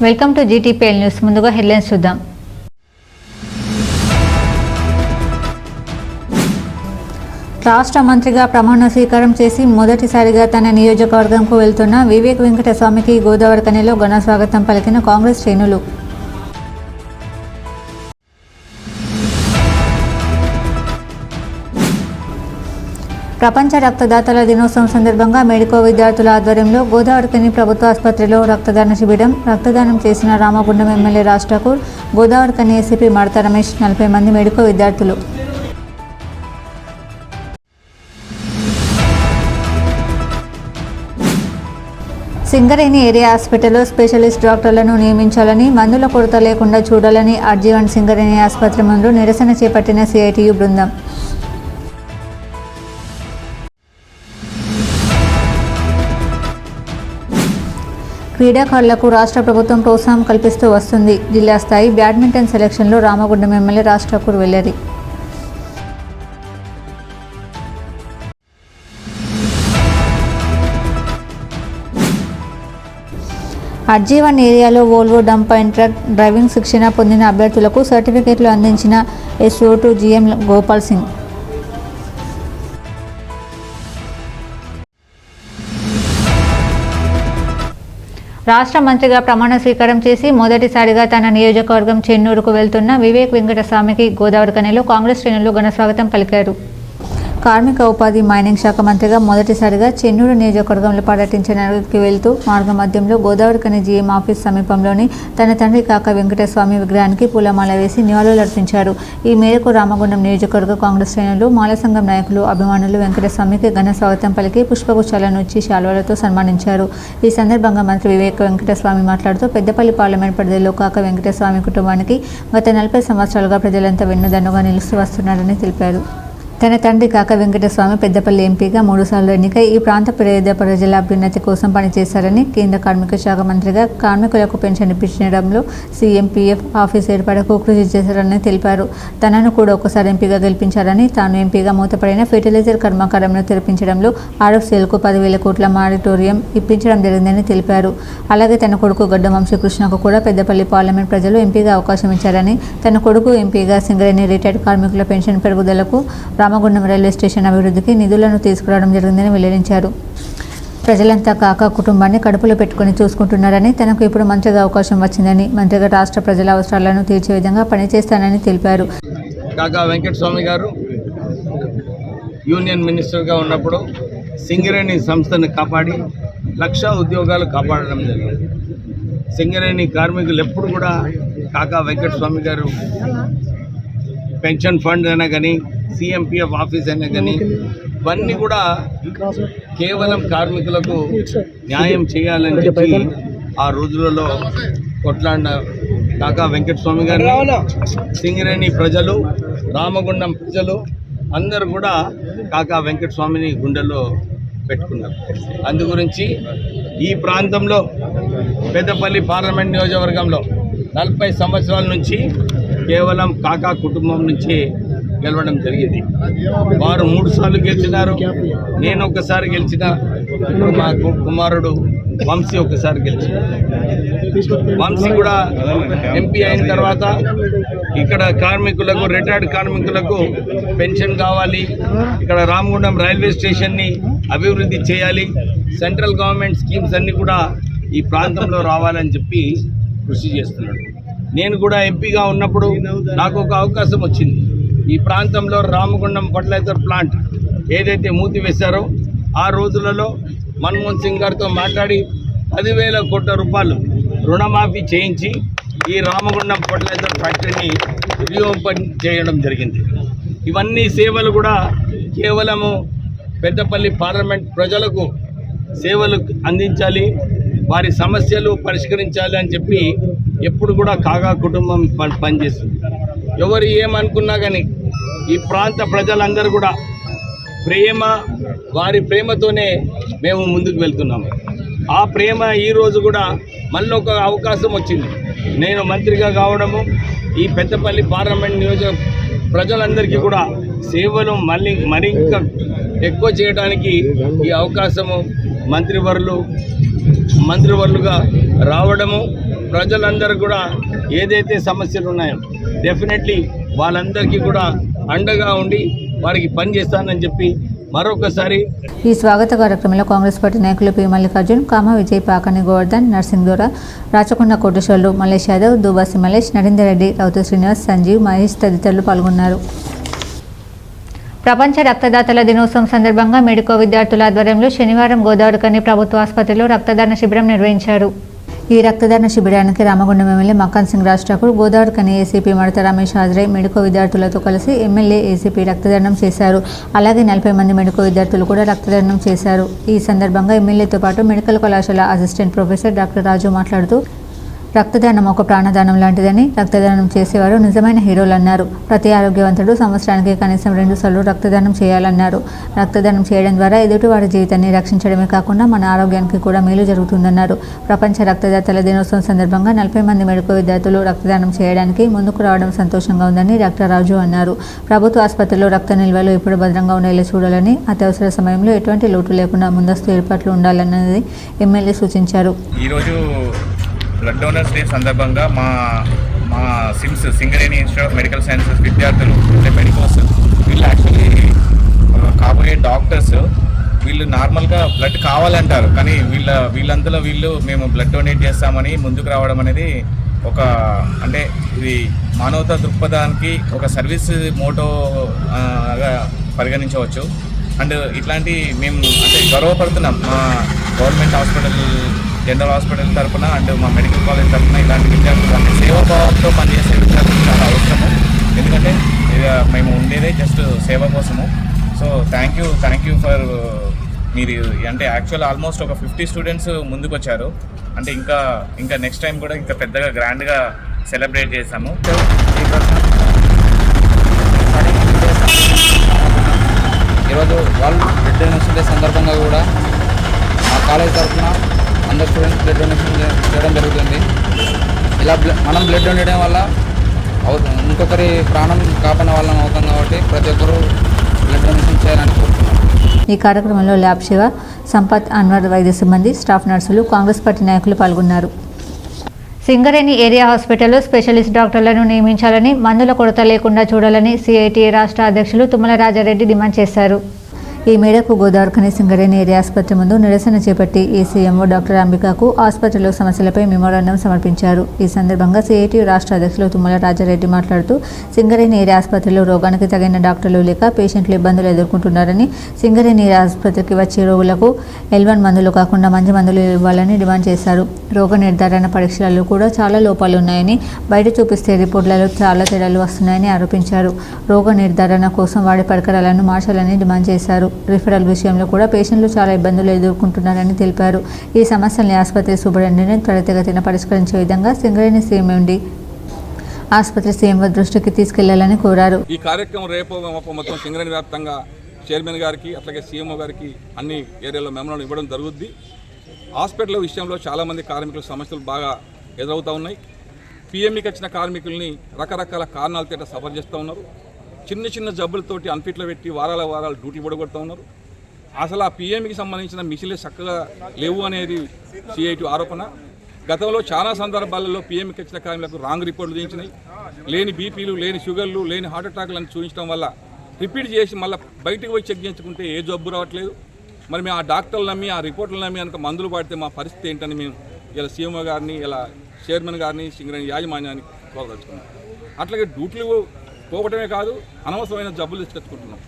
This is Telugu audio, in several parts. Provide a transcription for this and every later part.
Welcome to GTPL news. ముందుగా హెడ్లైన్స్ చూద్దాం. రాష్ట్ర మంత్రిగా ప్రమాణ స్వీకారం చేసి మొదటిసారిగా తన నియోజకవర్గంకు వెళ్తున్న వివేక్ వెంకటస్వామికి గోదావరి కనిలో ఘన స్వాగతం పలికిన కాంగ్రెస్ శ్రేణులు. ప్రపంచ రక్తదాతల దినోత్సవం సందర్భంగా మెడికో విద్యార్థుల ఆధ్వర్యంలో గోదావరికని ప్రభుత్వ ఆసుపత్రిలో రక్తదాన శిబిరం. రక్తదానం చేసిన రామగుండం ఎమ్మెల్యే రాజ్ ఠాకూర్, గోదావరికని ఏసీపీ మడత రమేష్, 40 మంది మెడికో విద్యార్థులు. సింగరేణి ఏరియా హాస్పిటల్లో స్పెషలిస్ట్ డాక్టర్లను నియమించాలని, మందుల కొరత లేకుండా చూడాలని ఆర్జీవన్ సింగరేణి ఆసుపత్రి ముందు నిరసన చేపట్టిన సిఐటియు బృందం. క్రీడాకారులకు రాష్ట్ర ప్రభుత్వం ప్రోత్సాహం కల్పిస్తూ వస్తుంది. జిల్లా స్థాయి బ్యాడ్మింటన్ సెలక్షన్లో రామగుండం ఎమ్మెల్యే రాజ్ ఠాకూర్ వెల్లడి. ఆర్జీవన్ ఏరియాలో Volvo dump and truck driving శిక్షణ పొందిన అభ్యర్థులకు సర్టిఫికెట్లు అందించిన SO2 GM గోపాల్ సింగ్. రాష్ట్ర మంత్రిగా ప్రమాణ స్వీకారం చేసి మొదటిసారిగా తన నియోజకవర్గం చెన్నూరుకు వెళ్తున్న వివేక్ వెంకటస్వామికి గోదావరి కనిలో కాంగ్రెస్ శ్రేణులు ఘన స్వాగతం పలికారు. కార్మిక ఉపాధి మైనింగ్ శాఖ మంత్రిగా మొదటిసారిగా చెన్నూరు నియోజకవర్గంలో పర్యటించడానికి వెళ్తూ మార్గ మధ్యంలో గోదావరికని GM ఆఫీస్ సమీపంలోని తన తండ్రి కాకా వెంకటస్వామి విగ్రహానికి పూలమాల వేసి నివాళులర్పించారు. ఈ మేరకు రామగుండం నియోజకవర్గ కాంగ్రెస్ శ్రేణులు, మాల సంఘం నాయకులు, అభిమానులు వెంకటస్వామికి ఘన స్వాగతం పలికి పుష్పగుచ్చాలను ఇచ్చి శాల్వాలతో సన్మానించారు. ఈ సందర్భంగా మంత్రి వివేక్ వెంకటస్వామి మాట్లాడుతూ పెద్దపల్లి పార్లమెంట్ పరిధిలో కాకా వెంకటస్వామి కుటుంబానికి గత 40 సంవత్సరాలుగా ప్రజలంతా వెన్నుదన్నుగా నిలుస్తూ వస్తున్నారని తెలిపారు. తన తండ్రి కాకా వెంకటస్వామి పెద్దపల్లి ఎంపీగా 3 సార్లు ఎన్నికై ఈ ప్రాంత పేద ప్రజల అభ్యున్నతి కోసం పనిచేశారని, కేంద్ర కార్మిక శాఖ మంత్రిగా కార్మికులకు పెన్షన్ ఇప్పించడంలో CMPF ఆఫీస్ ఏర్పాటుకు కృషి చేశారని తెలిపారు. తనను కూడా ఒకసారి ఎంపీగా గెలిపించారని, తాను ఎంపీగా మూతపడిన ఫెర్టిలైజర్ కర్మాగారంను తెరిపించడంలో RFCLకు 10,000 కోట్ల మారిటోరియం ఇప్పించడం జరిగిందని తెలిపారు. అలాగే తన కొడుకు గడ్డ వంశీకృష్ణకు కూడా పెద్దపల్లి పార్లమెంట్ ప్రజలు ఎంపీగా అవకాశం ఇచ్చారని, తన కొడుకు ఎంపీగా సింగరేణి రిటైర్డ్ కార్మికుల పెన్షన్ పెరుగుదలకు, రామగుండం రైల్వే స్టేషన్ అభివృద్ధికి నిధులను తీసుకురావడం జరిగిందని వెల్లడించారు. ప్రజలంతా కాకా కుటుంబాన్ని కడుపులో పెట్టుకుని చూసుకుంటున్నారని, తనకు ఇప్పుడు మంత్రిగా అవకాశం వచ్చిందని, మంత్రిగా రాష్ట్ర ప్రజల అవసరాలను తీర్చే విధంగా పనిచేస్తానని తెలిపారు. కాకా వెంకటస్వామి గారు యూనియన్ మినిస్టర్గా ఉన్నప్పుడు సింగరేణి సంస్థను కాపాడి 1,00,000 ఉద్యోగాలు కాపాడడం జరిగింది. సింగరేణి కార్మికులు ఎప్పుడు కూడా కాకా వెంకటస్వామి గారు పెన్షన్ ఫండ్ అయినా కానీ, CMPF ఆఫీస్ అయినా కానీ, ఇవన్నీ కూడా కేవలం కార్మికులకు న్యాయం చేయాలని చెప్పి ఆ రోజులలో కొట్లాడిన కాకా వెంకటస్వామి గారు సింగరేణి ప్రజలు, రామగుండం ప్రజలు అందరూ కూడా కాకా వెంకటస్వామిని గుండెల్లో పెట్టుకున్నారు. అందు గురించి ఈ ప్రాంతంలో పెద్దపల్లి పార్లమెంట్ నియోజకవర్గంలో 40 సంవత్సరాల నుంచి కేవలం కాకా కుటుంబం నుంచి గెలవడం జరిగింది. వారు 3 సార్లు గెలిచినారు, నేను ఒకసారి గెలిచిన, మా కుమారుడు వంశీ ఒకసారి గెలిచిన. వంశీ కూడా ఎంపీ అయిన తర్వాత ఇక్కడ కార్మికులకు, రిటైర్డ్ కార్మికులకు పెన్షన్ కావాలి, ఇక్కడ రామగుండం రైల్వే స్టేషన్ని అభివృద్ధి చేయాలి, సెంట్రల్ గవర్నమెంట్ స్కీమ్స్ అన్నీ కూడా ఈ ప్రాంతంలో రావాలని చెప్పి కృషి చేస్తున్నాడు. నేను కూడా ఎంపీగా ఉన్నప్పుడు నాకు ఒక అవకాశం వచ్చింది. ఈ ప్రాంతంలో రామగుండం ఫర్టిలైజర్ ప్లాంట్ ఏదైతే మూసివేశారో ఆ రోజులలో మన్మోహన్ సింగ్ గారితో మాట్లాడి 10,000 కోట్ల రూపాయలు రుణమాఫీ చేయించి ఈ రామగుండం ఫర్టిలైజర్ ఫ్యాక్టరీని రీఓపెన్ చేయడం జరిగింది. ఇవన్నీ సేవలు కూడా కేవలము పెద్దపల్లి పార్లమెంట్ ప్రజలకు సేవలు అందించాలి, వారి సమస్యలు పరిష్కరించాలి అని చెప్పి ఎప్పుడు కూడా కాగా కుటుంబం పనిచేస్తుంది. ఎవరు ఏమనుకున్నా కానీ ఈ ప్రాంత ప్రజలందరూ కూడా వారి ప్రేమతోనే మేము ముందుకు వెళ్తున్నాము. ఆ ప్రేమ ఈరోజు కూడా మళ్ళీ ఒక అవకాశం వచ్చింది. నేను మంత్రిగా కావడము, ఈ పెద్దపల్లి పార్లమెంట్ నియోజక ప్రజలందరికీ కూడా సేవలు మరింత ఎక్కువ చేయడానికి ఈ అవకాశము మంత్రివర్యులు మంత్రివర్లుగా రావడము, ప్రజలందరూ కూడా ఏదైతే సమస్యలు ఉన్నాయో డెఫినెట్లీ వాళ్ళందరికీ కూడా అండగా ఉండి వారికి పనిచేస్తానని చెప్పి మరొకసారి ఈ స్వాగత కార్యక్రమంలో కాంగ్రెస్ పార్టీ నాయకులు పి మల్లికార్జున్, కామ విజయ్, పాకని గోవర్ధన్, నర్సింగ్ దోరా, రాచకొండ కోటేశ్వర్లు, మల్లేష్ యాదవ్, దుబాసి మల్లేష్, నరేందర్ రెడ్డి, రౌతు శ్రీనివాస్, సంజీవ్, మహేష్ తదితరులు పాల్గొన్నారు. ప్రపంచ రక్తదాతల దినోత్సవం సందర్భంగా మెడికో విద్యార్థుల ఆధ్వర్యంలో శనివారం గోదావరికని ప్రభుత్వ ఆసుపత్రిలో రక్తదాన శిబిరం నిర్వహించారు. ఈ రక్తదాన శిబిరానికి రామగుండం ఎమ్మెల్యే మక్కన్ సింగ్ రాజ్ ఠాకూర్, గోదావరికని ఏసీపీ మడత రమేష్ హాజరై మెడికో విద్యార్థులతో కలిసి ఎమ్మెల్యే, ఏసీపీ రక్తదానం చేశారు. అలాగే 40 మంది మెడికో విద్యార్థులు కూడా రక్తదానం చేశారు. ఈ సందర్భంగా ఎమ్మెల్యేతో పాటు మెడికల్ కళాశాల అసిస్టెంట్ ప్రొఫెసర్ డాక్టర్ రాజు మాట్లాడుతూ రక్తదానం ఒక ప్రాణదానం లాంటిదని, రక్తదానం చేసేవారు నిజమైన హీరోలు అన్నారు. ప్రతి ఆరోగ్యవంతుడు సంవత్సరానికి కనీసం 2 సార్లు రక్తదానం చేయాలన్నారు. రక్తదానం చేయడం ద్వారా ఎదుటివారి జీవితాన్ని రక్షించడమే కాకుండా మన ఆరోగ్యానికి కూడా మేలు జరుగుతుందన్నారు. ప్రపంచ రక్తదాతల దినోత్సవం సందర్భంగా 40 మంది మెడికో విద్యార్థులు రక్తదానం చేయడానికి ముందుకు రావడం సంతోషంగా ఉందని డాక్టర్ రాజు అన్నారు. ప్రభుత్వ ఆసుపత్రిలో రక్త నిల్వలు ఎప్పుడు భద్రంగా ఉండేలా చూడాలని, అత్యవసర సమయంలో ఎటువంటి లోటు లేకుండా ముందస్తు ఏర్పాట్లు ఉండాలన్నది ఎమ్మెల్యే సూచించారు. ఈరోజు బ్లడ్ డోనర్స్ డే సందర్భంగా మా SIMS Singareni institute of medical sciences విద్యార్థులు అంటే మెడికోస్ వీళ్ళు యాక్చువల్లీ కాబోయే డాక్టర్స్. వీళ్ళు నార్మల్గా బ్లడ్ కావాలంటారు, కానీ వీళ్ళంతలో మేము బ్లడ్ డొనేట్ చేస్తామని ముందుకు రావడం అనేది ఒక అంటే ఇది మానవతా దృక్పథానికి ఒక సర్వీస్ మోటోగా పరిగణించవచ్చు. అండ్ ఇట్లాంటి మేము అంటే గర్వపడుతున్నాం మా గవర్నమెంట్ హాస్పిటల్, జనరల్ హాస్పిటల్ తరఫున అండ్ మా మెడికల్ కాలేజ్ తరఫున ఇలాంటి విద్యార్థులు అంటే సేవాభావంతో పనిచేసే విద్యార్థులు చాలా అవసరము. ఎందుకంటే మేము ఉండేదే జస్ట్ సేవ కోసము. సో థ్యాంక్ యూ ఫర్ మీరు అంటే యాక్చువల్ ఆల్మోస్ట్ ఒక 50 స్టూడెంట్స్ ముందుకు వచ్చారు. అంటే ఇంకా నెక్స్ట్ టైం కూడా ఇంకా పెద్దగా గ్రాండ్గా సెలబ్రేట్ చేసాము. ఈరోజు వరల్డ్ బ్లడ్ డొనేషన్ డే సందర్భంగా కూడా మా కాలేజ్ తరఫున అందరు స్టూడెంట్స్ బ్లడ్ డొనేషన్ చేయడం జరుగుతుంది. ఇలా మనం బ్లడ్ డొనేట్ చేయడం వల్ల ఇంకొకరి ప్రాణం కాపాడిన వాళ్ళం అవుతాం కాబట్టి ప్రతి ఒక్కరూ బ్లడ్ డొనేషన్ చేయాలని కోరుతున్నాం. ఈ కార్యక్రమంలో ల్యాబ్ శివ, సంపత్, అన్వర్ వైద్య సిబ్బంది, స్టాఫ్ నర్సులు, కాంగ్రెస్ పార్టీ నాయకులు పాల్గొన్నారు. సింగరేణి ఏరియా హాస్పిటల్లో స్పెషలిస్ట్ డాక్టర్లను నియమించాలని, మందుల కొరత లేకుండా చూడాలని సిఐటిఏ రాష్ట్ర అధ్యక్షులు తుమ్మల రాజారెడ్డి డిమాండ్ చేశారు. ఈ మేరకు గోదావరికని సింగరేణి ఏరియా ఆసుపత్రి ముందు నిరసన చేపట్టి ఈసీఎంఓ డాక్టర్ అంబికకు ఆసుపత్రిలో సమస్యలపై మెమోరాండం సమర్పించారు. ఈ సందర్భంగా సిఐటియు రాష్ట్ర అధ్యక్షులు తుమ్మల రాజారెడ్డి మాట్లాడుతూ సింగరేణి ఏరియా ఆసుపత్రిలో రోగానికి తగిన డాక్టర్లు లేక పేషెంట్లు ఇబ్బందులు ఎదుర్కొంటున్నారని, సింగరేణి ఏరియా ఆసుపత్రికి వచ్చే రోగులకు L1 మందులు కాకుండా మంచి మందులు ఇవ్వాలని డిమాండ్ చేశారు. రోగ నిర్ధారణ పరీక్షలలో కూడా చాలా లోపాలు ఉన్నాయని, బయట చూపిస్తే రిపోర్టులలో చాలా తేడాలు వస్తున్నాయని ఆరోపించారు. రోగ నిర్ధారణ కోసం వాడే పరికరాలను మార్చాలని డిమాండ్ చేశారు. రిఫరల్ విషయంలో కూడా పేషెంట్లు చాలా ఇబ్బందులు ఎదుర్కొంటున్నారని తెలిపారు. ఈ సమస్యల్ని ఆసుపత్రి సూపరింటెండెంట్ త్వరితగతిన పరిష్కరించే విధంగా సింగరేణి సీఎండి ఆసుపత్రి సీఎంఓ దృష్టికి తీసుకెళ్లాలని కోరారు. ఈ కార్యక్రమం రేపు మొత్తం సింగరేణి వ్యాప్తంగా చైర్మన్ గారికి అట్లాగే సీఎంఓ గారికి అన్ని ఏరియాలో మెమోరాండం ఇవ్వడం జరుగుద్ది. హాస్పిటల్ విషయంలో చాలామంది కార్మికుల సమస్యలు బాగా ఎదురవుతూ ఉన్నాయి. పిఎంఈకి వచ్చిన కార్మికుల్ని రకరకాల కారణాలతో సఫర్ చేస్తూ ఉన్నారు. చిన్న జబ్బులతోటి అన్ఫిట్లో పెట్టి వారాలు డ్యూటీ పడగొడుతూ ఉన్నారు. అసలు ఆ పిఎంఈకి సంబంధించిన మిషన్లే చక్కగా లేవు అనేది సిఐటి ఆరోపణ. గతంలో చాలా సందర్భాలలో పిఎంఈకి వచ్చిన కార్మికులకు రాంగ్ రిపోర్ట్లు చేయించినాయి. లేని బీపీలు, లేని షుగర్లు, లేని హార్ట్ అటాక్లు అని చూపించడం వల్ల రిపీట్ చేసి మళ్ళీ బయటకు పోయి చెక్ చేయించుకుంటే ఏ జబ్బు రావట్లేదు. మరి మేము ఆ డాక్టర్లు నమ్మి, ఆ రిపోర్ట్లు నమ్మి కనుక మందులు పాడితే మా పరిస్థితి ఏంటని మేము ఇలా సీఎంఓ గారిని, ఇలా చైర్మన్ గారిని, సింగరేణి యాజమాన్యాన్ని కోరదలుచుకున్నాం. అట్లాగే డ్యూటీలు పోవటమే కాదు, అనవసరమైన జబ్బులు తెచ్చుకుంటున్నాం.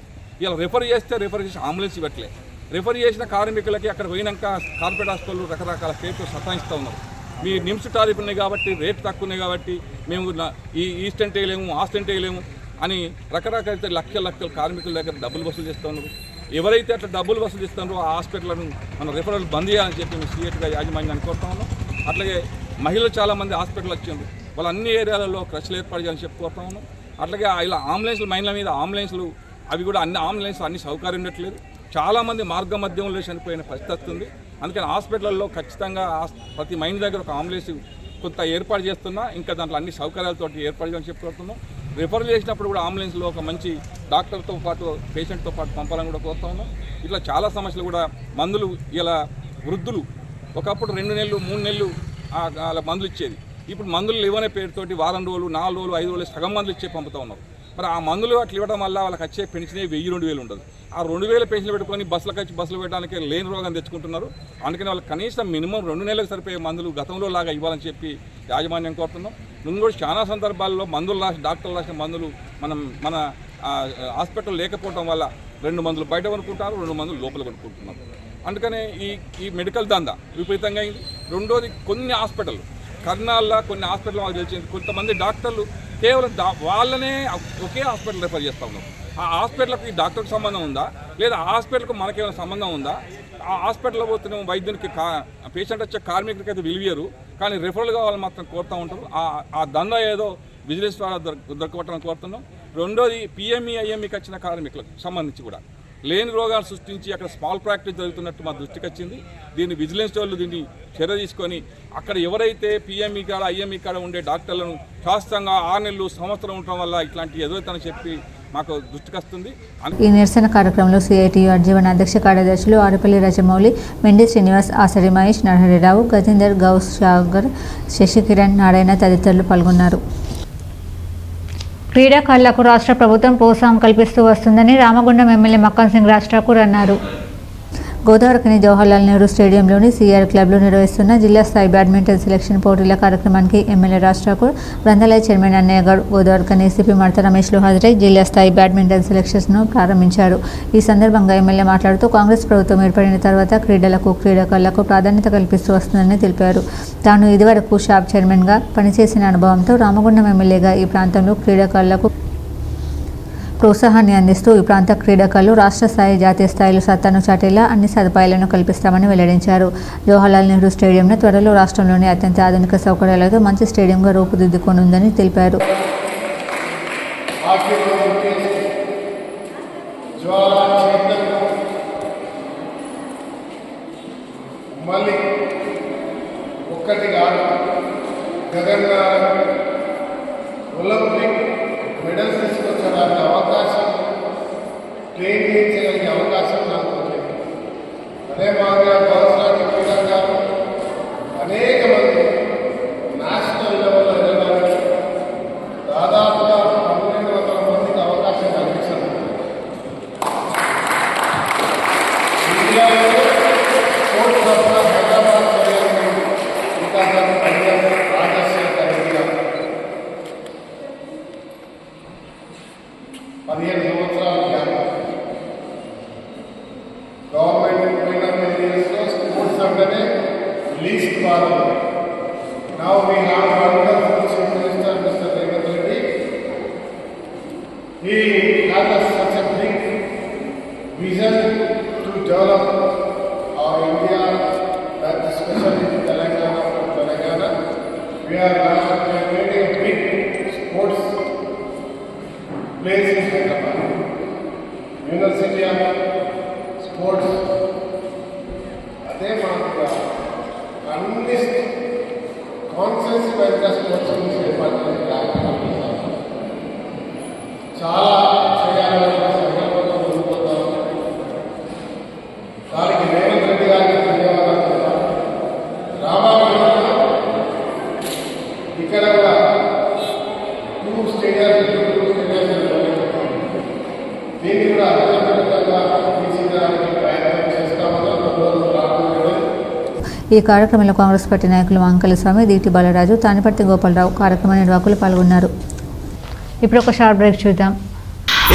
ఇలా రిఫర్ చేసి అంబులెన్స్ ఇవ్వట్లే. రిఫర్ చేసిన కార్మికులకి అక్కడ పోయినాక కార్పొరేట్ హాస్పిటల్ రకరకాల రేట్లు సతాయిస్తూ ఉన్నారు. మీ నిమ్స్ టారిఫ్ ఉన్నాయి కాబట్టి, రేట్ తక్కువ ఉన్నాయి కాబట్టి మేము ఈ ఈస్టెంట్ వేయలేము, ఆస్టెంట్ వేయలేము అని రకరకాల లక్షల కార్మికుల దగ్గర డబ్బులు వసూలు చేస్తూ ఉన్నారు. ఎవరైతే అట్లా డబ్బులు వసూలు చేస్తున్నారో ఆ హాస్పిటల్ను మన రిఫరల్ బంద్ చేయాలని చెప్పి మేము సీఎట్గా యాజమాన్యాన్ని కోరుతా ఉన్నాం. అట్లాగే మహిళలు చాలామంది హాస్పిటల్ వచ్చిండ్రు, వాళ్ళు అన్ని ఏరియాలలో క్రష్లు ఏర్పాటు చేయాలని చెప్పి కోరుతా ఉన్నాం. అట్లాగే ఇలా అంబులెన్స్లు, మైన్ల మీద అంబులెన్స్లు అవి కూడా అన్ని సౌకర్యం ఉండట్లేదు. చాలామంది మార్గ మధ్యంలో చనిపోయిన పరిస్థితి వస్తుంది. అందుకని హాస్పిటల్లో ఖచ్చితంగా ప్రతి మైన్ దగ్గర ఒక అంబులెన్స్ కొంత ఏర్పాటు చేస్తున్నా, ఇంకా దాంట్లో అన్ని సౌకర్యాలతో ఏర్పాటు చేయని చెప్పి కోరుతున్నాం. రిఫర్ చేసినప్పుడు కూడా అంబులెన్స్లో ఒక మంచి డాక్టర్తో పాటు పేషెంట్తో పాటు పంపాలని కూడా కోరుతా ఉన్నాం. ఇట్లా చాలా సమస్యలు కూడా మందులు ఇలా వృద్ధులు ఒకప్పుడు 2 నెలలు 3 నెలలు అలా మందులు ఇచ్చేది. ఇప్పుడు మందులు లేవనే పేరుతోటి వారం రోజులు 4 రోజులు 5 రోజులు సగం మందులు ఇచ్చే పంపుతూ ఉన్నారు. మరి ఆ మందులు అట్లా ఇవ్వడం వల్ల వాళ్ళకి వచ్చే పెన్షన్ 1000-2000 ఉండదు. ఆ 2000 పెన్షన్లు పెట్టుకొని బస్సులు పెట్టడానికి లేని రోగం తెచ్చుకుంటున్నారు. అందుకని వాళ్ళకి కనీసం మినిమం 2 నెలలకు సరిపోయే మందులు గతంలో లాగా ఇవ్వాలని చెప్పి యాజమాన్యం కోరుతున్నాం. ముందు కూడా చాలా సందర్భాల్లో డాక్టర్లు రాసిన మందులు మన హాస్పిటల్ లేకపోవడం వల్ల 2 మందులు బయట కొనుక్కుంటారు, 2 మందులు లోపల కొనుక్కుంటున్నారు. అందుకనే ఈ మెడికల్ దందా విపరీతంగా అయింది. రెండోది కొన్ని హాస్పిటల్ కర్నాల్లో కొన్ని హాస్పిటల్ మాకు తెలిసింది, కొంతమంది డాక్టర్లు కేవలం వాళ్ళనే ఒకే హాస్పిటల్ రెఫర్ చేస్తూ ఉన్నారు. ఆ హాస్పిటల్కి ఈ డాక్టర్కి సంబంధం ఉందా, లేదా ఆ హాస్పిటల్కి మనకేమైనా సంబంధం ఉందా? ఆ హాస్పిటల్లో పోతున్న వైద్యునికి పేషెంట్ వచ్చే కార్మికులకి అయితే విలువరు, కానీ రెఫరల్ కావాలని మాత్రం కోరుతూ ఉంటారు. ఆ దందా ఏదో విజిలెన్స్ ద్వారా దొరకబట్టని కోరుతున్నాం. రెండోది PME IMEకి వచ్చిన కార్మికులకు సంబంధించి కూడా లేని రోగాలు సృష్టించి అక్కడ స్మాల్ ప్రాక్టీస్ జరుగుతున్నట్టు మా దృష్టికి వచ్చింది. దీన్ని విజిలెన్స్ వాళ్ళు దీన్ని చర్య తీసుకొని అక్కడ ఎవరైతే PME కాడ IME కాడ ఉండే డాక్టర్లను శాస్త్రంగా 6 నెలలు సంవత్సరం ఉండటం వల్ల ఇట్లాంటి ఎదుగుతానని చెప్పి మాకు దృష్టికి వస్తుంది. ఈ నిరసన కార్యక్రమంలో CITU అర్జీవన్ అధ్యక్ష కార్యదర్శులు ఆరుపల్లి రాజమౌళి, మెండి శ్రీనివాస్, ఆసరి మహేష్, నరహరిరావు, గజేందర్, గౌస్ సాగర్, శశికిరణ్, నారాయణ తదితరులు పాల్గొన్నారు. క్రీడాకారులకు రాష్ట్ర ప్రభుత్వం ప్రోత్సాహం కల్పిస్తూ వస్తుందని రామగుండం ఎమ్మెల్యే మక్కన్ సింగ్ రాజ్ ఠాకూర్ అన్నారు. గోదావరికని జవహర్లాల్ నెహ్రూ స్టేడియంలోని CR క్లబ్లో నిర్వహిస్తున్న జిల్లా స్థాయి బ్యాడ్మింటన్ సెలక్షన్ పోటీల కార్యక్రమానికి ఎమ్మెల్యే రాజ్ ఠాకూర్, గ్రంథాలయ చైర్మన్ అన్నయ్య గౌడ్, గోదావరికని ఏసీపీ మడత రమేష్లు హాజరై జిల్లా స్థాయి బ్యాడ్మింటన్ సెలక్షన్స్ను ప్రారంభించారు. ఈ సందర్భంగా ఎమ్మెల్యే మాట్లాడుతూ కాంగ్రెస్ ప్రభుత్వం ఏర్పడిన తర్వాత క్రీడాకారులకు ప్రాధాన్యత కల్పిస్తూ వస్తుందని తెలిపారు. తాను ఇదివరకు షాప్ చైర్మన్గా పనిచేసిన అనుభవంతో రామగుండం ఎమ్మెల్యేగా ఈ ప్రాంతంలో క్రీడాకారులకు ప్రోత్సాహాన్ని అందిస్తూ ఈ ప్రాంత క్రీడాకారులు రాష్ట్ర స్థాయి, జాతీయ స్థాయిలో సత్తాను చాటేలా అన్ని సదుపాయాలను కల్పిస్తామని వెల్లడించారు. జవహర్లాల్ నెహ్రూ స్టేడియంను త్వరలో రాష్ట్రంలోని అత్యంత ఆధునిక సౌకర్యాలతో మంచి స్టేడియంగా రూపుదిద్దుకోనుందని తెలిపారు. మెడల్స్ తీసుకొచ్చడానికి అవకాశం, ట్రైన్ చేయగలిగే అవకాశం నాకు వచ్చింది. అదే మాదిరిగా గౌరవ క్రీడాకారులు అనేక మంది నేషనల్ లెవెల్లో వెళ్ళడానికి దాదాపుగా 1200 మందికి అవకాశం కల్పించారు. ఇండియాలో స్పోర్ట్స్ హైదరాబాద్ రాజశేఖర్ రెడ్డి గారు 15 సంవత్సరాల గ్యాప్. గవర్నమెంట్ పోయిన 10 ఇయర్స్లో స్పోర్ట్స్ అంటేనే లీస్ట్ భారం. Now we have wonderful chief minister mister Revanth Reddy. He has such a big vision to develop our India, that especially Telangana. From Telangana, we are creating a big sports place in Hyderabad. University of Sports. అదే మాదిరిగా అన్ని కాన్సెన్స్ వైజ్గా స్పోర్ట్స్ గురించి ఏర్పడుతుంది. చాలా చేయాలని సంకల్పంతో ముందుకుపోతాం. దానికి రేవంత్ రెడ్డి గారికి ధన్యవాదాలు చెప్తాం. రామాయణంలో ఇక్కడ కూడా 2 స్టేడియాలు దీన్ని కూడా అధికారికంగా తీర్చిదిద్దడానికి ప్రయత్నం చేస్తామని ఈ కార్యక్రమంలో కాంగ్రెస్ పార్టీ నాయకులు వంకల స్వామి, దీటి బాలరాజు, తానిపర్తి గోపాలరావు, కార్యక్రమ నిర్వాహకులు పాల్గొన్నారు. ఇప్పుడు ఒక షార్ట్ బ్రేక్ చూద్దాం.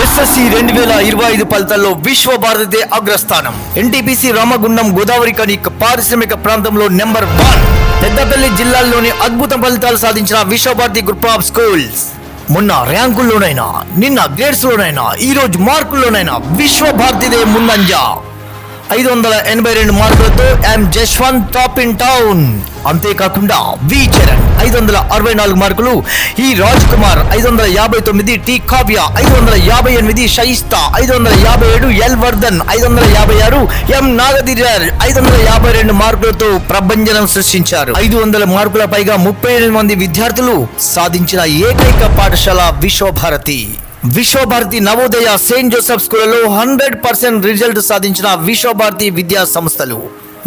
SSC 2025 ఫలితాల్లో విశ్వభారతి అగ్రస్థానం. NTPC రామగుండం గోదావరికని పారిశ్రామిక ప్రాంతంలో నెంబర్ 1. పెద్దపల్లి జిల్లాల్లోని అద్భుత ఫలితాలు సాధించిన విశ్వభారతి గ్రూప్ ఆఫ్ స్కూల్స్. మొన్న ర్యాంకుల్లోనైనా, నిన్న గ్రేడ్స్ లోనైనా, ఈ రోజు మార్కుల్లోనైనా విశ్వభారతిదే ముందంజ. 582 మార్కులతో M Jashwanth top in town. అంతేకాకుండా వి చరణ్ 564 మార్కులు, E Raj Kumar 559, T Kavya 558, Shaista 557, L Vardhan 556, M Nagadheerar 552 మార్కులతో ప్రభంజనం సృష్టించారు. 500 మార్కుల పైగా 38 మంది విద్యార్థులు సాధించిన ఏకైక పాఠశాల విశ్వభారతి. విశ్వభారతి నవోదయ, సెయింట్ జోసెఫ్ స్కూళ్లలో 100% రిజల్ట్ సాధించిన విశ్వభారతి విద్యా సంస్థలు.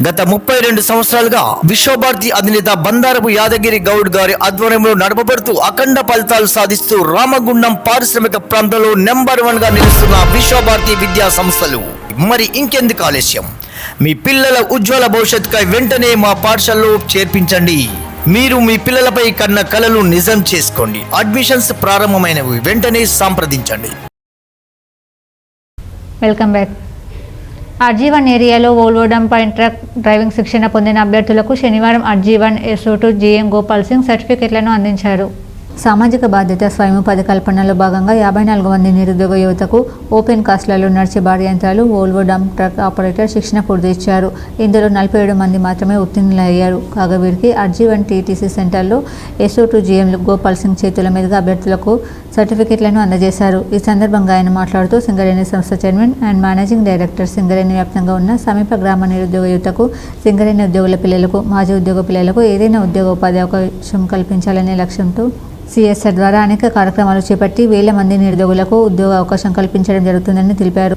గత 32 సంవత్సరాలుగా విశ్వభారతి అధినేత బండారపు యాదగిరి గౌడ్ గారి ఆధ్వర్యంలో నడపబడుతూ అఖండ ఫలితాలు సాధిస్తూ రామగుండం పారిశ్రామిక ప్రాంతంలో నెంబర్ 1 గా నిలుస్తున్న విశ్వభారతి విద్యా సంస్థలు. మరి ఇంకెందుకు ఆలస్యం? మీ పిల్లల ఉజ్వల భవిష్యత్తుకై వెంటనే మా పాఠశాలలో చేర్పించండి. మీరు మీ పిల్లలపై కన్న కలలు నిజం చేసుకోండి. అడ్మిషన్స్ ప్రారంభమైనవి, వెంటనే సంప్రదించండి. Welcome back. అర్జీవన్ ఏరియాలో Volvo dump and truck driving శిక్షణ పొందిన అభ్యర్థులకు శనివారం అర్జీవన్ SO2 GM గోపాల్ సింగ్ సర్టిఫికెట్లను అందించారు. సామాజిక బాధ్యత స్వయం ఉపాధి కల్పనలో భాగంగా 54 మంది నిరుద్యోగ యువతకు ఓపెన్ కాస్ట్లలో నడిచే భారీ యంత్రాలు వోల్వో డంప్ ట్రక్ ఆపరేటర్ శిక్షణ పూర్తి ఇచ్చారు. ఇందులో 47 మంది మాత్రమే ఉత్తీర్ణులయ్యారు. కాగా వీరికి అర్జీవన్ TTC సెంటర్లో SO2 GM గోపాల్ సింగ్ చేతుల మీదుగా అభ్యర్థులకు సర్టిఫికెట్లను అందజేశారు. ఈ సందర్భంగా ఆయన మాట్లాడుతూ సింగరేణి సంస్థ chairman and managing director Singareni వ్యాప్తంగా ఉన్న సమీప గ్రామ నిరుద్యోగ యువతకు, సింగరేణి ఉద్యోగుల పిల్లలకు, మాజీ ఉద్యోగ పిల్లలకు ఏదైనా ఉద్యోగ ఉపాధి అవకాశం కల్పించాలనే లక్ష్యంతో CSR ద్వారా అనేక కార్యక్రమాలు చేపట్టి వేల మంది నిరుద్యోగులకు ఉద్యోగ అవకాశం కల్పించడం జరుగుతుందని తెలిపారు.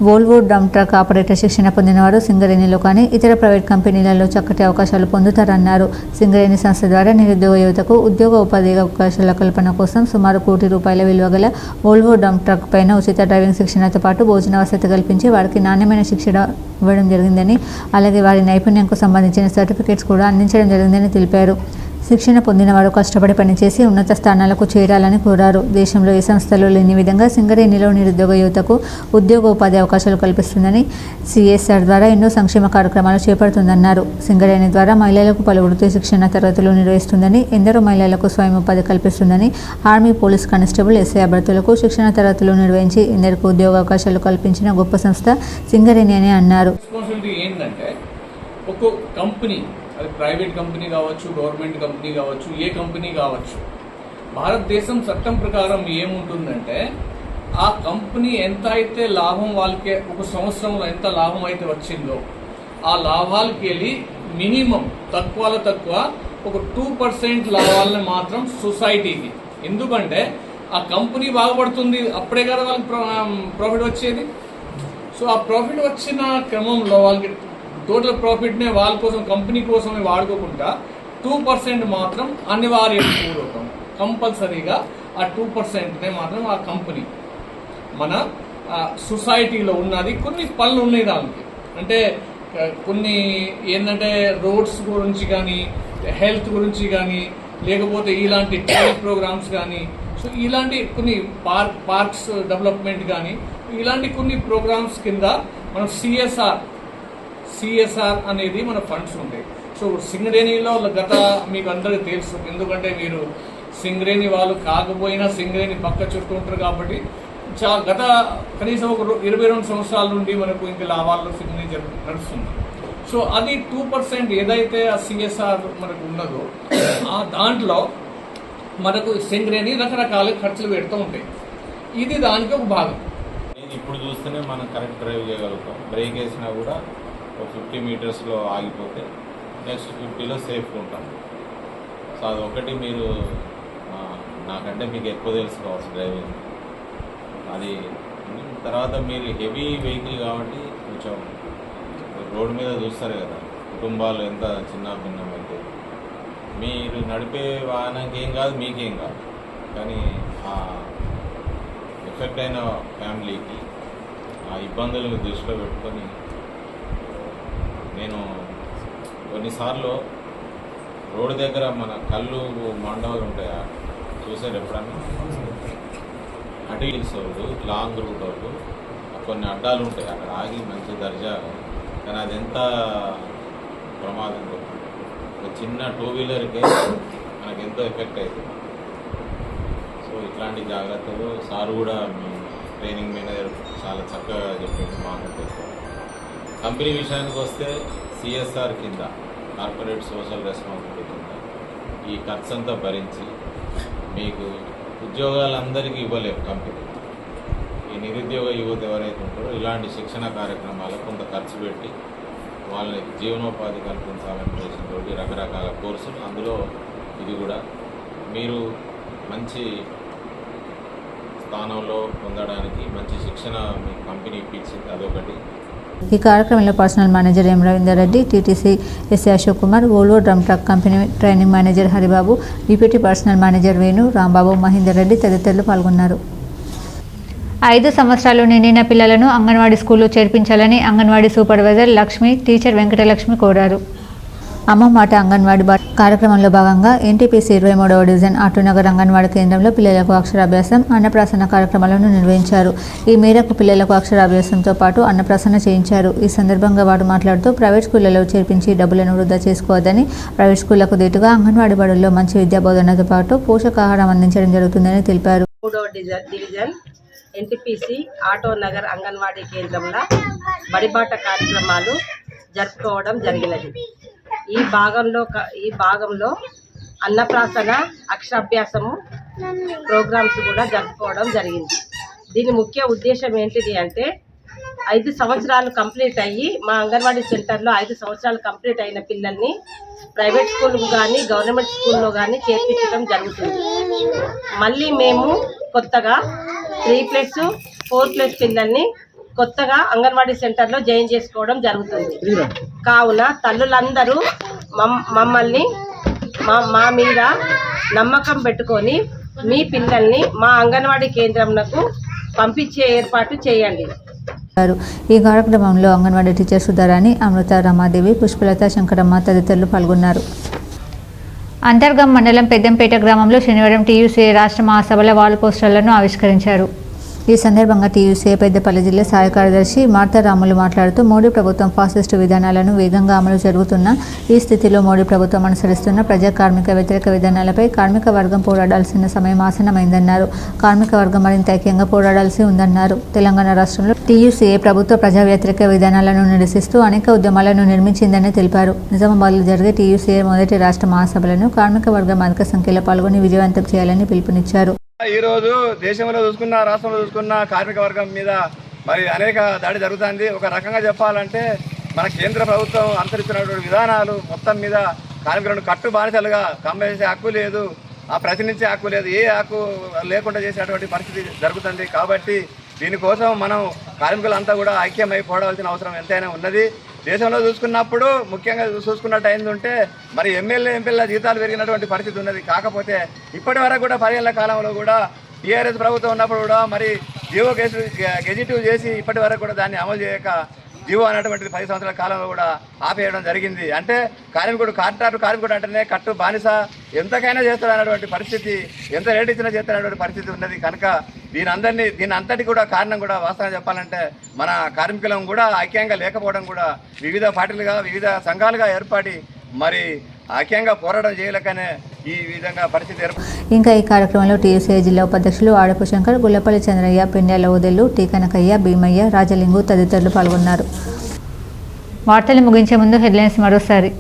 వోల్వో డంప్ ట్రక్ ఆపరేటర్ శిక్షణ పొందిన వారు సింగరేణిలో కానీ ఇతర ప్రైవేట్ కంపెనీలలో చక్కటి అవకాశాలు పొందుతారన్నారు. సింగరేణి సంస్థ ద్వారా నిరుద్యోగ యువతకు ఉద్యోగ ఉపాధి అవకాశాల కల్పన కోసం సుమారు ₹1 కోటి విలువ గల వోల్వో డంప్ ట్రక్ పైన ఉచిత డ్రైవింగ్ శిక్షణతో పాటు భోజన వసతి కల్పించి వారికి నాణ్యమైన శిక్షణ ఇవ్వడం జరిగిందని, అలాగే వారి నైపుణ్యంకు సంబంధించిన సర్టిఫికేట్స్ కూడా అందించడం జరిగిందని తెలిపారు. శిక్షణ పొందిన వారు కష్టపడి పనిచేసి ఉన్నత స్థానాలకు చేరాలని కోరారు. దేశంలో ఏ సంస్థలు లేని విధంగా సింగరేణిలో నిరుద్యోగ యువతకు ఉద్యోగ ఉపాధి అవకాశాలు కల్పిస్తుందని, CSR ద్వారా ఎన్నో సంక్షేమ కార్యక్రమాలు చేపడుతుందన్నారు. సింగరేణి ద్వారా మహిళలకు పలు వృత్తి శిక్షణ తరగతులు నిర్వహిస్తుందని, ఎందరో మహిళలకు స్వయం ఉపాధి కల్పిస్తుందని, ఆర్మీ, పోలీస్ కానిస్టేబుల్, SI అభ్యర్థులకు శిక్షణ తరగతులు నిర్వహించి ఎందరికీ ఉద్యోగ అవకాశాలు కల్పించిన గొప్ప సంస్థ సింగరేణి అని అన్నారు. ఒక కంపెనీ, అది ప్రైవేట్ కంపెనీ కావచ్చు, గవర్నమెంట్ కంపెనీ కావచ్చు, ఏ కంపెనీ కావచ్చు, భారతదేశం చట్టం ప్రకారం ఏముంటుందంటే ఆ కంపెనీ ఎంత అయితే లాభం వాళ్ళకి ఒక సంవత్సరంలో ఎంత లాభం అయితే వచ్చిందో ఆ లాభాలకి వెళ్ళి మినిమం తక్కువలో తక్కువ ఒక 2% లాభాలని మాత్రం సొసైటీకి. ఎందుకంటే ఆ కంపెనీ బాగుపడుతుంది, అప్పుడే కదా వాళ్ళకి ప్రాఫిట్ వచ్చేది. సో ఆ ప్రాఫిట్ వచ్చిన క్రమంలో వాళ్ళకి టోటల్ ప్రాఫిట్నే వాళ్ళ కోసం, కంపెనీ కోసమే వాడుకోకుండా 2% మాత్రం అనివార్యపూర్వకం కంపల్సరీగా ఆ 2%నే మాత్రం ఆ కంపెనీ మన సొసైటీలో ఉన్నది. కొన్ని పనులు ఉన్నాయి దానికి, అంటే కొన్ని ఏంటంటే రోడ్స్ గురించి కానీ, హెల్త్ గురించి కానీ, లేకపోతే ఇలాంటి ట్రైల్ ప్రోగ్రామ్స్ కానీ, సో ఇలాంటి కొన్ని పార్క్స్ డెవలప్మెంట్ కానీ, ఇలాంటి కొన్ని ప్రోగ్రామ్స్ కింద మనం CSR అనేది మన ఫండ్స్ ఉంటాయి. సో సింగరేణిలో గత మీకు అందరికీ తెలుసు, ఎందుకంటే మీరు సింగరేణి వాళ్ళు కాకపోయినా సింగరేణి పక్క చుట్టూ ఉంటారు కాబట్టి గత కనీసం ఒక 22 సంవత్సరాల నుండి మనకు ఇంకా లాభాల్లో సింగరేణి నడుస్తుంది. సో అది 2% ఏదైతే ఆ CSR మనకు ఉన్నదో ఆ దాంట్లో మనకు సింగరేణి రకరకాల ఖర్చులు పెడుతూ ఉంటాయి. ఇది దానికి ఒక భాగం. ఇప్పుడు చూస్తేనే మనం కరెక్ట్ డ్రైవ్ చేయగలుగుతాం. బ్రేక్ వేసినా కూడా ఒక 50 మీటర్స్లో ఆగిపోతే నెక్స్ట్ 50లో సేఫ్గా ఉంటాం. సో అదొకటి మీరు నాకంటే మీకు ఎక్కువ తెలుసుకోవచ్చు డ్రైవింగ్. అది తర్వాత మీరు హెవీ వెహికల్ కాబట్టి కొంచెం రోడ్డు మీద చూస్తారు కదా, కుటుంబాలు ఎంత చిన్న భిన్నమైతే మీరు నడిపే వాహనానికి ఏం కాదు, మీకేం కాదు, కానీ ఆ ఎఫెక్ట్ అయిన ఫ్యామిలీకి ఆ ఇబ్బందులను దృష్టిలో పెట్టుకొని నేను కొన్నిసార్లు రోడ్డు దగ్గర మన కళ్ళు మండవాలు ఉంటాయా చూసారు ఎప్పుడన్నా? అటు హిల్స్ వాళ్ళు లాంగ్ రూట్ వాళ్ళు కొన్ని అడ్డాలు ఉంటాయి, అక్కడ ఆగి మంచి దర్జా, కానీ అది ఎంత ప్రమాదం. ఒక చిన్న 2 వీలర్కే మనకు ఎంతో ఎఫెక్ట్ అవుతుంది. సో ఇట్లాంటి జాగ్రత్తలు సార్ కూడా మీ ట్రైనింగ్ మేనేజర్ చాలా చక్కగా చెప్పింది మాకు. కంపెనీ విషయానికి వస్తే CSR కింద, కార్పొరేట్ సోషల్ రెస్పాన్సిబిలిటీ కింద ఈ ఖర్చు అంతా భరించి మీకు ఉద్యోగాలందరికీ ఇవ్వలేవు కంపెనీ. ఈ నిరుద్యోగ యువత ఎవరైతే ఉంటారో ఇలాంటి శిక్షణ కార్యక్రమాలకు కొంత ఖర్చు పెట్టి వాళ్ళకి జీవనోపాధి కల్పించాలనే ఉద్దేశంతో రకరకాల కోర్సులు, అందులో ఇది కూడా మీరు మంచి స్థానంలో పొందడానికి మంచి శిక్షణ మీ కంపెనీ ఇప్పించింది. అదొకటి. ఈ కార్యక్రమంలో personal manager M Ravinder Reddy, TTC S Ashok Kumar, Volvo drum truck company training manager Haribabu, deputy personal manager Venu, Rambabu, Mahender Reddy తదితరులు పాల్గొన్నారు. 5 సంవత్సరాలు నిండిన పిల్లలను అంగన్వాడీ స్కూల్లో చేర్పించాలని అంగన్వాడీ సూపర్వైజర్ లక్ష్మి, టీచర్ వెంకటలక్ష్మి కోరారు. అమ్మ మాట అంగన్వాడీ కార్యక్రమంలో భాగంగా ఎన్టీపీసీ 23వ డివిజన్ ఆటోనగర్ అంగన్వాడీ కేంద్రంలో పిల్లలకు అక్షరాభ్యాసం, అన్నప్రాసన కార్యక్రమాలను నిర్వహించారు. ఈ మేరకు పిల్లలకు అక్షరాభ్యాసంతో పాటు అన్నప్రాసన చేయించారు. ఈ సందర్భంగా వారు మాట్లాడుతూ ప్రైవేట్ స్కూళ్లలో చేర్పించి డబ్బులను వృధా చేసుకోవద్దని, ప్రైవేట్ స్కూళ్లకు దీటుగా అంగన్వాడీ బడుల్లో మంచి విద్యా బోధనతో పాటు పోషకాహారం అందించడం జరుగుతుందని తెలిపారు. 3వ డివిజన్ ఎన్టీపీసీ ఆటోనగర్ అంగన్వాడీ కేంద్రంలో బడిబాట కార్యక్రమాలు జరుపుకోవడం జరిగినది. ఈ భాగంలో అన్నప్రాసన, అక్షరాభ్యాసము ప్రోగ్రామ్స్ కూడా జరుపుకోవడం జరిగింది. దీని ముఖ్య ఉద్దేశం ఏంటిది అంటే 5 సంవత్సరాలు కంప్లీట్ అయ్యి మా అంగన్వాడీ సెంటర్లో 5 సంవత్సరాలు కంప్లీట్ అయిన పిల్లల్ని ప్రైవేట్ స్కూల్కు కానీ గవర్నమెంట్ స్కూల్లో కానీ చేర్పించడం జరుగుతుంది. మళ్ళీ మేము కొత్తగా 3+, 4+ పిల్లల్ని కొత్తగా అంగన్వాడీ సెంటర్లో జాయిన్ చేసుకోవడం జరుగుతుంది. కావున తల్లులందరూ మమ్మల్ని మా మీద నమ్మకం పెట్టుకొని మీ పిల్లల్ని మా అంగన్వాడీ కేంద్రంకు పంపించే ఏర్పాటు చేయండి. ఈ కార్యక్రమంలో అంగన్వాడీ టీచర్ సుధారాణి, అమృత, రమాదేవి, పుష్పలత, శంకరమ్మ తదితరులు పాల్గొన్నారు. అంతర్గం మండలం పెద్దంపేట గ్రామంలో శనివారం టీయూసీఏ రాష్ట్ర మహాసభల వాల్ పోస్టర్లను ఆవిష్కరించారు. ఈ సందర్భంగా టీయూసీఏ పెద్దపల్లి జిల్లా సహాయ కార్యదర్శి మార్తారాములు మాట్లాడుతూ మోడీ ప్రభుత్వం ఫాసిస్టు విధానాలను వేగంగా అమలు జరుగుతున్న ఈ స్థితిలో మోడీ ప్రభుత్వం అనుసరిస్తున్న ప్రజా కార్మిక వ్యతిరేక విధానాలపై కార్మిక వర్గం పోరాడాల్సిన సమయం ఆసన్నమైందన్నారు. కార్మిక వర్గం మరింత ఐక్యంగా పోరాడాల్సి ఉందన్నారు. తెలంగాణ రాష్ట్రంలో టీయూసీఏ ప్రభుత్వ ప్రజా వ్యతిరేక విధానాలను నిరసిస్తూ అనేక ఉద్యమాలను నిర్మించిందని తెలిపారు. నిజామాబాద్లో జరిగే టీయూసీఏ మొదటి రాష్ట్ర మహాసభలను కార్మిక వర్గం అధిక సంఖ్యలో పాల్గొని విజయవంతం చేయాలని పిలుపునిచ్చారు. ఈరోజు దేశంలో చూసుకున్న, రాష్ట్రంలో చూసుకున్న కార్మిక వర్గం మీద మరి అనేక దాడి జరుగుతుంది. ఒక రకంగా చెప్పాలంటే మన కేంద్ర ప్రభుత్వం అనుసరిస్తున్నటువంటి విధానాలు మొత్తం మీద కార్మికులను కట్టు బానిసలుగా కమ్మేసే హక్కు లేదు, ప్రశ్నించే హక్కు లేదు, ఏ హక్కు లేకుండా చేసేటువంటి పరిస్థితి జరుగుతుంది. కాబట్టి దీనికోసం మనం కార్మికులంతా కూడా ఐక్యమై పోరాడాల్సిన అవసరం ఎంతైనా ఉన్నది. దేశంలో చూసుకున్నప్పుడు ముఖ్యంగా చూసుకున్నట్టు అయిందంటే మరి ఎంపీల జీతాలు పెరిగినటువంటి పరిస్థితి ఉన్నది. కాకపోతే ఇప్పటి వరకు కూడా 10 ఏళ్ల కాలంలో కూడా టీఆర్ఎస్ ప్రభుత్వం ఉన్నప్పుడు కూడా మరి జీవో గెజిటివ్ చేసి ఇప్పటి వరకు కూడా దాన్ని అమలు చేయక జీవో అనేటువంటిది 10 సంవత్సరాల కాలంలో కూడా ఆపేయడం జరిగింది. అంటే కార్మికుడు అంటేనే కట్టు బానిస, ఎంతకైనా చేస్తాడు అనేటువంటి పరిస్థితి, ఎంత రేటు ఇచ్చినా చేస్తాడనేటువంటి పరిస్థితి ఉన్నది. కనుక దీని అంతటి కూడా కారణం కూడా వాస్తవంగా చెప్పాలంటే మన కార్మికులం కూడా ఐక్యంగా లేకపోవడం కూడా వివిధ పార్టీలుగా వివిధ సంఘాలుగా ఏర్పడి మరి ఐక్యంగా పోరాటం చేయలేకనే ఈ విధంగా పరిస్థితి ఏర్పడింది. ఇంకా ఈ కార్యక్రమంలో టీయూసీఏ జిల్లా ఉపాధ్యక్షులు ఆడపు శంకర్, గుల్లపల్లి చంద్రయ్య, పెండ్యాల ఓదెల్లు, టీ కనకయ్య, భీమయ్య, రాజలింగు తదితరులు పాల్గొన్నారు. వార్తలు ముగించే ముందు హెడ్లైన్స్ మరోసారి.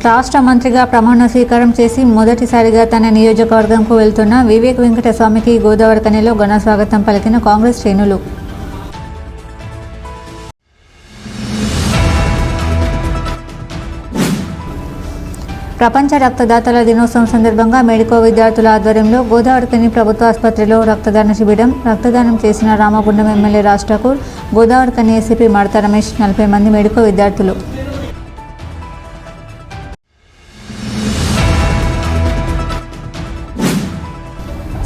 రాష్ట్ర మంత్రిగా ప్రమాణ స్వీకారం చేసి మొదటిసారిగా తన నియోజకవర్గంకు వెళ్తున్న వివేక్ వెంకటస్వామికి గోదావరికనిలో ఘన స్వాగతం పలికిన కాంగ్రెస్ శ్రేణులు. ప్రపంచ రక్తదాతల దినోత్సవం సందర్భంగా మెడికో విద్యార్థుల ఆధ్వర్యంలో గోదావరికని ప్రభుత్వ ఆసుపత్రిలో రక్తదాన శిబిరం. రక్తదానం చేసిన రామగుండం ఎమ్మెల్యే రాజ్ ఠాకూర్, గోదావరికని ఏసీపీ మడత రమేష్, 40 మంది మెడికో విద్యార్థులు.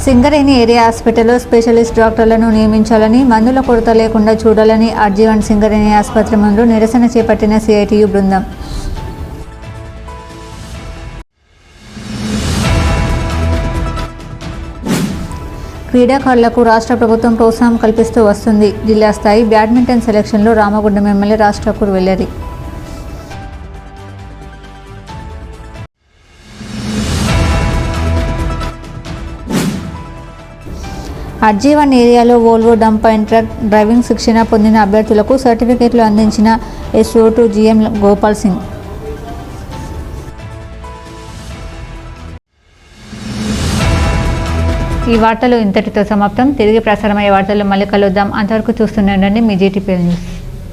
సింగరేణి ఏరియా హాస్పిటల్లో స్పెషలిస్ట్ డాక్టర్లను నియమించాలని, మందుల కొరత లేకుండా చూడాలని ఆర్జీవన్ సింగరేణి ఆసుపత్రి ముందు నిరసన చేపట్టిన సిఐటియు బృందం. క్రీడాకారులకు రాష్ట్ర ప్రభుత్వం ప్రోత్సాహం కల్పిస్తూ వస్తుంది. జిల్లా స్థాయి బ్యాడ్మింటన్ సెలక్షన్లో రామగుండం ఎమ్మెల్యే రాజ్ ఠాకూర్ వెల్లడి. ఆర్జీవన్ ఏరియాలో Volvo dump and truck driving శిక్షణ పొందిన అభ్యర్థులకు సర్టిఫికెట్లు అందించిన SO2 GM గోపాల్ సింగ్. ఈ వార్తలు ఇంతటితో సమాప్తం. తిరిగి ప్రసారమయ్యే వార్తల్లో మళ్ళీ కలుద్దాం. అంతవరకు చూస్తూనే ఉండండి మీ GTPL న్యూస్.